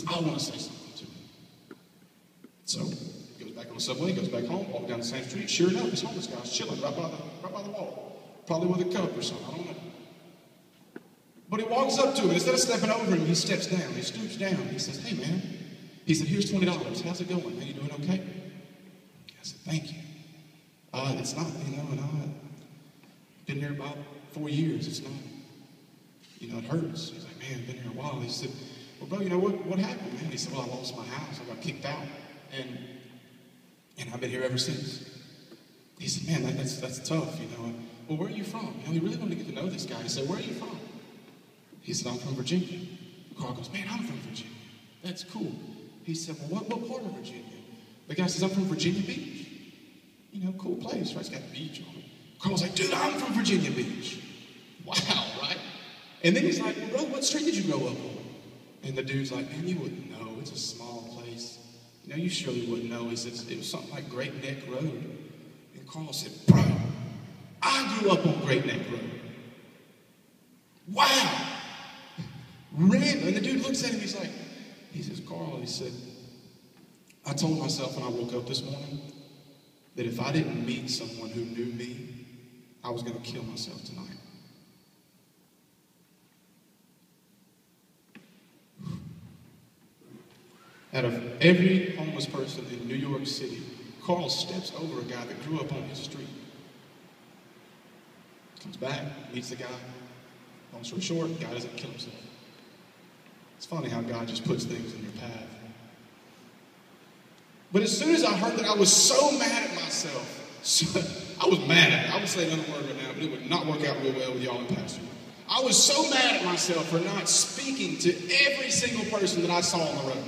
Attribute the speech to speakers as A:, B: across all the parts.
A: because I want to say something to him. So he goes back on the subway, goes back home, walks down the same street. Sure enough, this homeless guy's chilling right by the wall, probably with a cup or something, I don't know. But he walks up to him, instead of stepping over him, he steps down, he stoops down, he says, hey man, he said, here's $20, how's it going, man, you doing okay? I said, thank you. It's not, and I've been here about 4 years, it's not, it hurts. He's like, man, I've been here a while. He said, well, bro, what happened, man? He said, well, I lost my house, I got kicked out, and I've been here ever since. He said, man, that's tough, Well, where are you from? He really wanted to get to know this guy. He said, where are you from? He said, I'm from Virginia. Carl goes, man, I'm from Virginia. That's cool. He said, well, what part of Virginia? The guy says, I'm from Virginia Beach. Cool place, right? It's got a beach on it. Carl's like, dude, I'm from Virginia Beach. Wow, right? And then he's like, well, bro, what street did you grow up on? And the dude's like, man, you wouldn't know. It's a small place. You surely wouldn't know. He said, it was something like Great Neck Road. And Carl said, bro, I grew up on Great Neck Road. Wow. Random. And the dude looks at him, he says, Carl, he said, I told myself when I woke up this morning that if I didn't meet someone who knew me, I was going to kill myself tonight. Out of every homeless person in New York City, Carl steps over a guy that grew up on his street. Comes back, meets the guy. Long story short, the guy doesn't kill himself. It's funny how God just puts things in your path. But as soon as I heard that, I was so mad at myself. I was mad at it. I would say another word right now, but it would not work out real well with y'all in pastor. I was so mad at myself for not speaking to every single person that I saw on the road.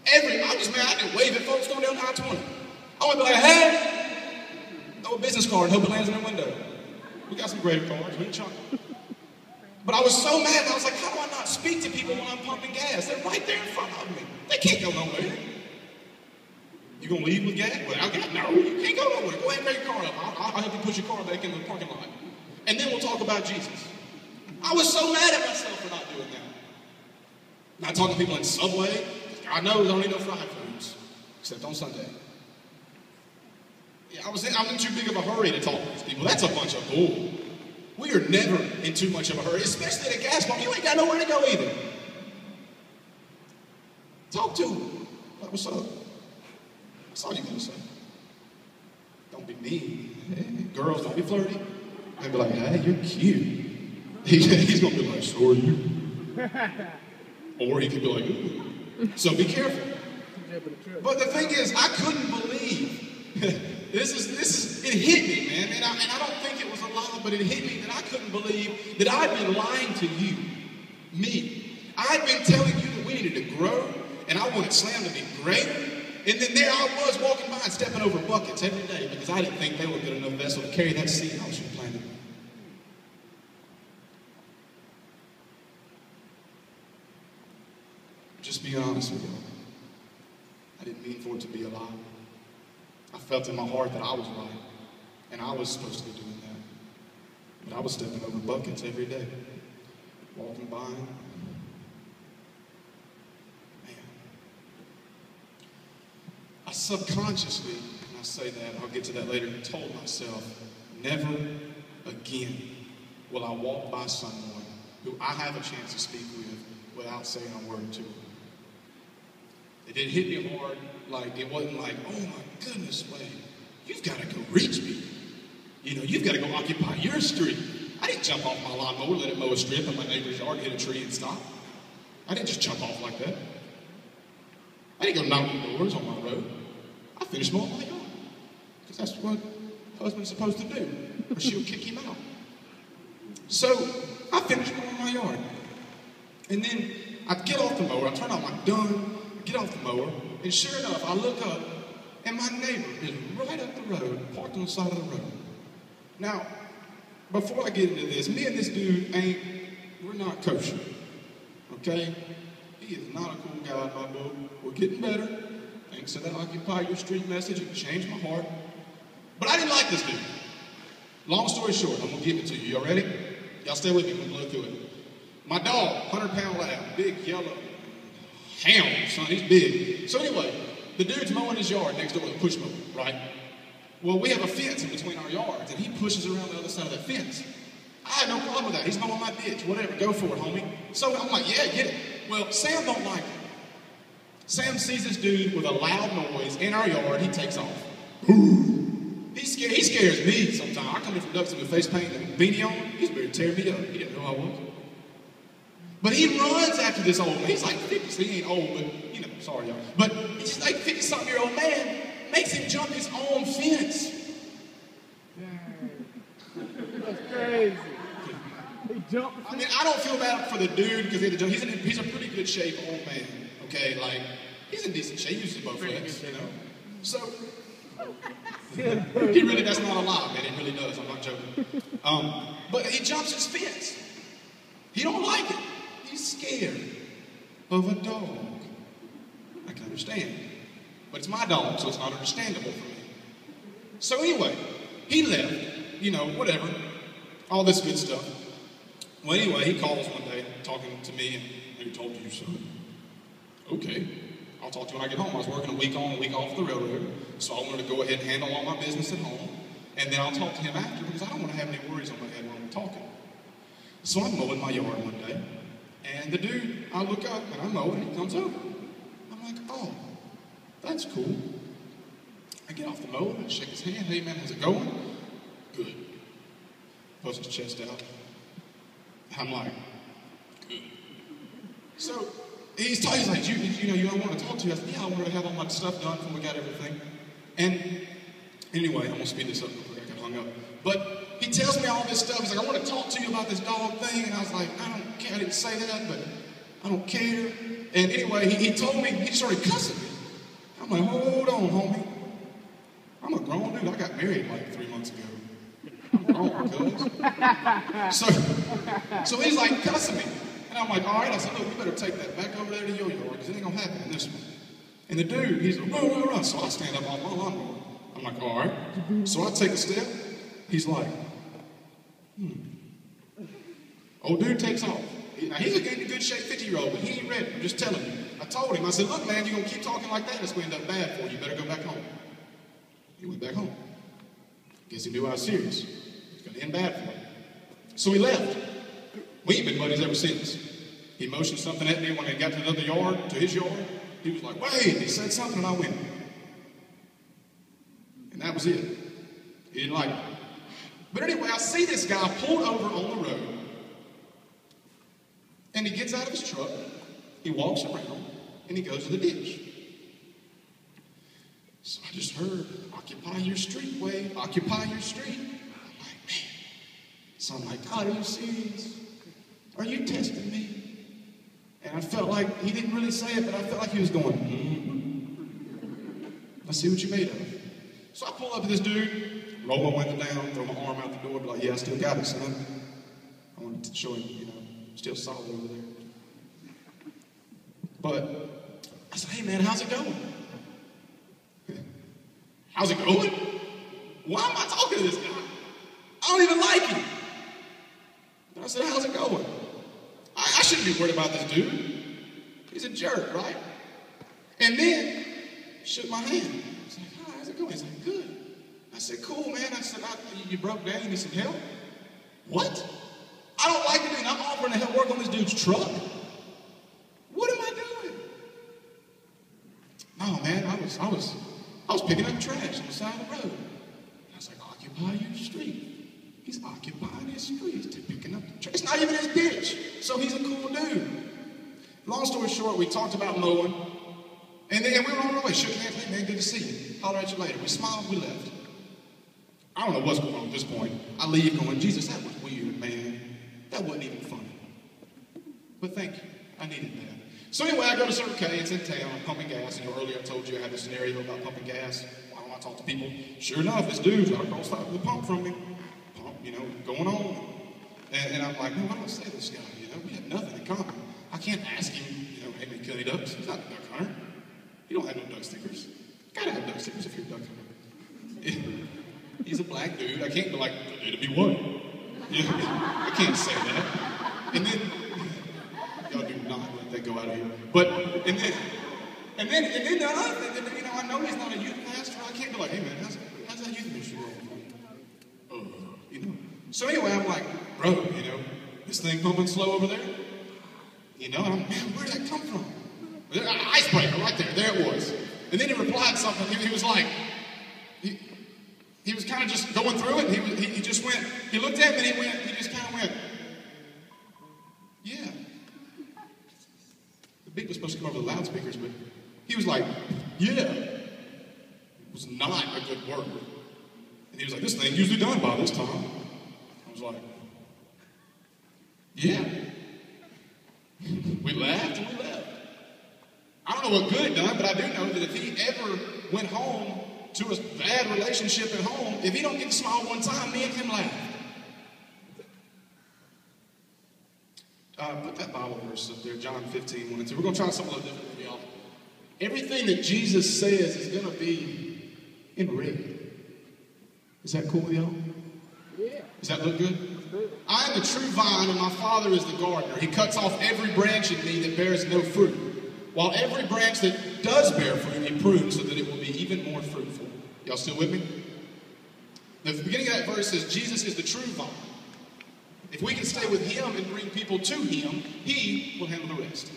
A: I was mad. I didn't wave at folks going down I-20. I would be like, hey, throw a business card and hope it lands in their window. We got some greater cards. We ain't chunk. But I was so mad. I was like, how do I not speak to people when I'm pumping gas? They're right there in front of me. They can't go nowhere. You gonna leave with gas? Without gas? No, you can't go nowhere. Go ahead and break your car up. I'll help you push your car back into the parking lot. And then we'll talk about Jesus. I was so mad at myself for not doing that. Not talking to people in Subway. God knows I don't eat no fried foods, except on Sunday. Yeah, I'm in too big of a hurry to talk to these people. That's a bunch of bull. We are never in too much of a hurry, especially at a gas pump. You ain't got nowhere to go either. Talk to them. Like, what's up? That's all you gotta say. Don't be mean. Hey, girls, don't be flirty. They'll be like, hey, you're cute. He's gonna be like, so are you. Or he could be like, ooh. So be careful. But the thing is, I couldn't believe it hit me, man. And I don't think it was a lie, but it hit me that I couldn't believe that I'd been lying to you, me. I'd been telling you that we needed to grow, and I wanted Slam to be greater. And then there I was walking by and stepping over buckets every day because I didn't think they were good enough vessel to carry that seed I was planted. Just be honest with you. I didn't mean for it to be a lie. I felt in my heart that I was right, and I was supposed to be doing that. But I was stepping over buckets every day, walking by. Man. I subconsciously, and I say that, I'll get to that later, told myself, never again will I walk by someone who I have a chance to speak with without saying a word to them. It didn't hit me hard, like it wasn't like, oh my goodness, Wade, you've got to go reach me. You've got to go occupy your street. I didn't jump off my lawnmower, let it mow a strip in my neighbor's yard, hit a tree and stop. I didn't just jump off like that. I didn't go knock on doors on my road. I finished mowing my yard. Because that's what a husband's supposed to do, or she'll kick him out. So I finished mowing my yard. And then I get off the mower, I turn on my gun, get off the mower, and sure enough, I look up, and my neighbor is right up the road, parked on the side of the road. Now, before I get into this, me and this dude we're not kosher, okay? He is not a cool guy in my book. We're getting better. Thanks to that Occupy Your Street message, it changed my heart. But I didn't like this dude. Long story short, I'm gonna give it to you. Y'all ready? Y'all stay with me, we'll blow through it. My dog, 100-pound lab, big, yellow, hound, son. He's big. So anyway, the dude's mowing his yard next door with a push mower, right? Well, we have a fence in between our yards, and he pushes around the other side of that fence. I had no problem with that. He's mowing my ditch, whatever. Go for it, homie. So I'm like, yeah, get it. Well, Sam don't like it. Sam sees this dude with a loud noise in our yard. He takes off. He scares me sometimes. I come in from Duxton with face paint and a beanie on. He's ready to tear me up. He didn't know who I was. But he runs after this old man. He's like 50, so he ain't old, but, you know, sorry, y'all. But he's just like 50-something-year-old man. Makes him jump his own fence.
B: That's crazy. He jumped.
A: I mean, I don't feel bad for the dude because he had to jump. He's a pretty good shape old man. Okay, like he's in decent shape. He uses both legs, you know. So he really, that's not a lie, man. He really does. I'm not joking. But he jumps his fence. He don't like it. He's scared of a dog. I can understand. But it's my dog, so it's not understandable for me. So anyway, he left, you know, whatever, all this good stuff. Well, anyway, he calls one day, talking to me, and who told you so? Okay, I'll talk to you when I get home. I was working a week on, a week off the railroad, so I wanted to go ahead and handle all my business at home, and then I'll talk to him after, because I don't want to have any worries on my head while I'm talking. So I'm mowing my yard one day, and the dude, I look up, and I'm mowing, and he comes over. I'm like, oh. That's cool. I get off the mower and shake his hand. Hey, man, how's it going? Good. Puts his chest out. I'm like, good. So he's like, you don't want to talk to you. I said, yeah, I want to have all my stuff done before we got everything. And anyway, I'm going to speed this up real quick. I got hung up. But he tells me all this stuff. He's like, I want to talk to you about this dog thing. And I was like, I don't care. I didn't say that, but I don't care. And anyway, he told me, he started cussing me. I'm like, hold on, homie. I'm a grown dude. I got married like 3 months ago. I'm grown, cuz. So he's like cussing me. And I'm like, all right. I said, look, you better take that back over there to your yard, because it ain't going to happen in this one. And the dude, he's like, rah. So I stand up on my lawnmower. I'm like, all right. So I take a step. He's like, Old dude takes off. Now, he's in good shape 50-year-old, but he ain't ready. I'm just telling you. I told him, I said, look, man, you're going to keep talking like that, it's going to end up bad for you. You better go back home. He went back home. Guess he knew I was serious. It's going to end bad for him. So he left. We ain't been buddies ever since. He motioned something at me when I got to another yard, to his yard. He was like, wait, he said something, and I went. And that was it. He didn't like it. But anyway, I see this guy pulled over on the road. And he gets out of his truck, he walks around, and he goes to the ditch. So I just heard, occupy your street, Wade, occupy your street. I'm like, man. So I'm like, God, are you serious? Are you testing me? And I felt like, he didn't really say it, but I felt like he was going, Let's see what you made of. So I pull up to this dude, roll my window down, throw my arm out the door, be like, yeah, I still got it, son. I wanted to show him, still solid over there. But I said, hey, man, how's it going? How's it going? Why am I talking to this guy? I don't even like him. But I said, how's it going? I shouldn't be worried about this dude. He's a jerk, right? And then he shook my hand. I was like, oh, how's it going? He's like, good. I said, cool, man. I said, you broke down. You need some help? What? I don't like it, and I'm offering to help work on this dude's truck. What am I doing? No, man, I was picking up trash on the side of the road. I was like, occupy your street. He's occupying his street. He's picking up the trash. It's not even his ditch. So he's a cool dude. Long story short, we talked about mowing. And then we were on our way. Shook hands. Hey, man, good to see you. Holler at you later. We smiled. We left. I don't know what's going on at this point. I leave going, Jesus, that was weird, man. That wasn't even funny. But thank you. I needed that. So anyway, I go to Circle K. It's in town. I'm pumping gas. Earlier I told you I had this scenario about pumping gas. Why don't I talk to people? Sure enough, this dude's right across the pump from me. Pump, going on. And I'm like, no, I don't say this guy. We have nothing in common. I can't ask him, hey, man, kill any ducks. He's not a duck hunter. You don't have no duck stickers. You gotta have duck stickers if you're a duck hunter. He's a black dude. I can't be like, it'll be white. I can't say that. And then, y'all do not let that go out of anyway. But, and then the other thing, you know, I know he's not a youth pastor. I can't be like, hey man, how's that youth ministry going? You know. So anyway, I'm like, bro, you know, this thing pumping slow over there? You know, and I'm, man, where'd that come from? Icebreaker, right there. There it was. And then he replied something. He was like, he was kind of just going through it. He just went, he looked at me and he just kind of went, yeah. The beat was supposed to come over the loudspeakers, but he was like, yeah. It was not a good word. And he was like, this thing usually done by this time. I was like, yeah. We laughed and we left. I don't know what good done, but I do know that if he ever went home to a bad relationship at home, if he don't get to smile one time, me and him laugh. Put that Bible verse up there, John 15, 1 and 2. We're going to try something a little different for y'all. Everything that Jesus says is going to be in red. Is that cool with y'all?
B: Yeah.
A: Does that look good? I am the true vine, and my Father is the gardener. He cuts off every branch in me that bears no fruit, while every branch that does bear fruit, he prunes so that it will be even more fruitful. Y'all still with me? The beginning of that verse says, Jesus is the true vine. If we can stay with him and bring people to him, he will handle the rest.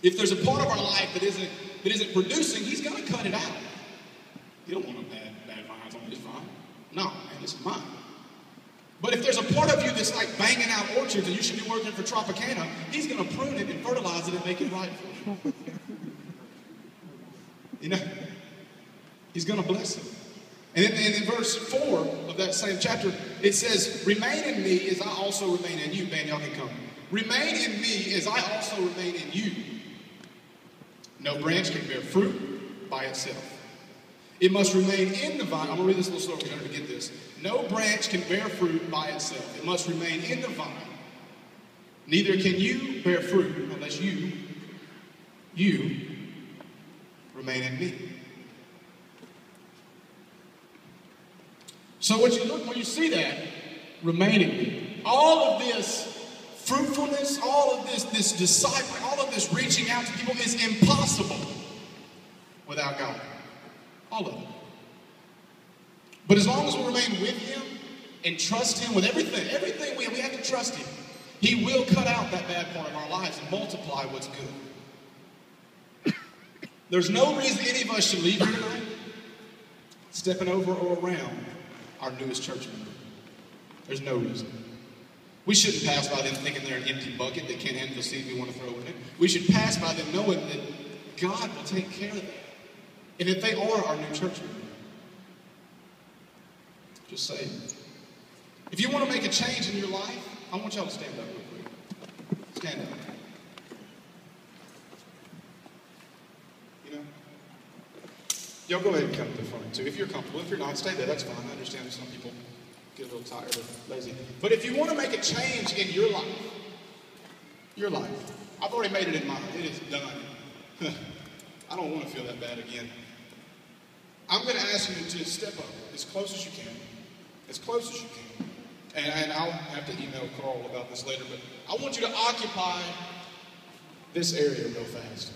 A: If there's a part of our life that isn't producing, he's going to cut it out. You don't want no bad vines on this vine. No, man, this is mine. But if there's a part of you that's like banging out orchards and you should be working for Tropicana, he's going to prune it and fertilize it and make it right for you. You know, he's going to bless it. And in verse 4 of that same chapter, it says, remain in me as I also remain in you. Man, y'all can come. Remain in me as I also remain in you. No branch can bear fruit by itself. It must remain in the vine. I'm going to read this a little slower because you're going to get this. No branch can bear fruit by itself. It must remain in the vine. Neither can you bear fruit unless you remain in me. So when you see that, remain in me. All of this fruitfulness, all of this discipling, all of this reaching out to people is impossible without God. All of it. But as long as we remain with him and trust him with everything we have to trust him, he will cut out that bad part of our lives and multiply what's good. There's no reason any of us should leave here tonight stepping over or around our newest church member. There's no reason. We shouldn't pass by them thinking they're an empty bucket that can't handle the seed we want to throw in it. We should pass by them knowing that God will take care of them. And if they are our new church member, just say, if you want to make a change in your life, I want y'all to stand up real quick. Stand up. You know? Y'all go ahead and come to the front too. If you're comfortable. If you're not, stay there. That's fine. I understand that some people get a little tired or lazy. But if you want to make a change in your life, I've already made it in mine. It is done. I don't want to feel that bad again. I'm going to ask you to step up as close as you can. As close as you can. And I'll have to email Carl about this later, but I want you to occupy this area real fast.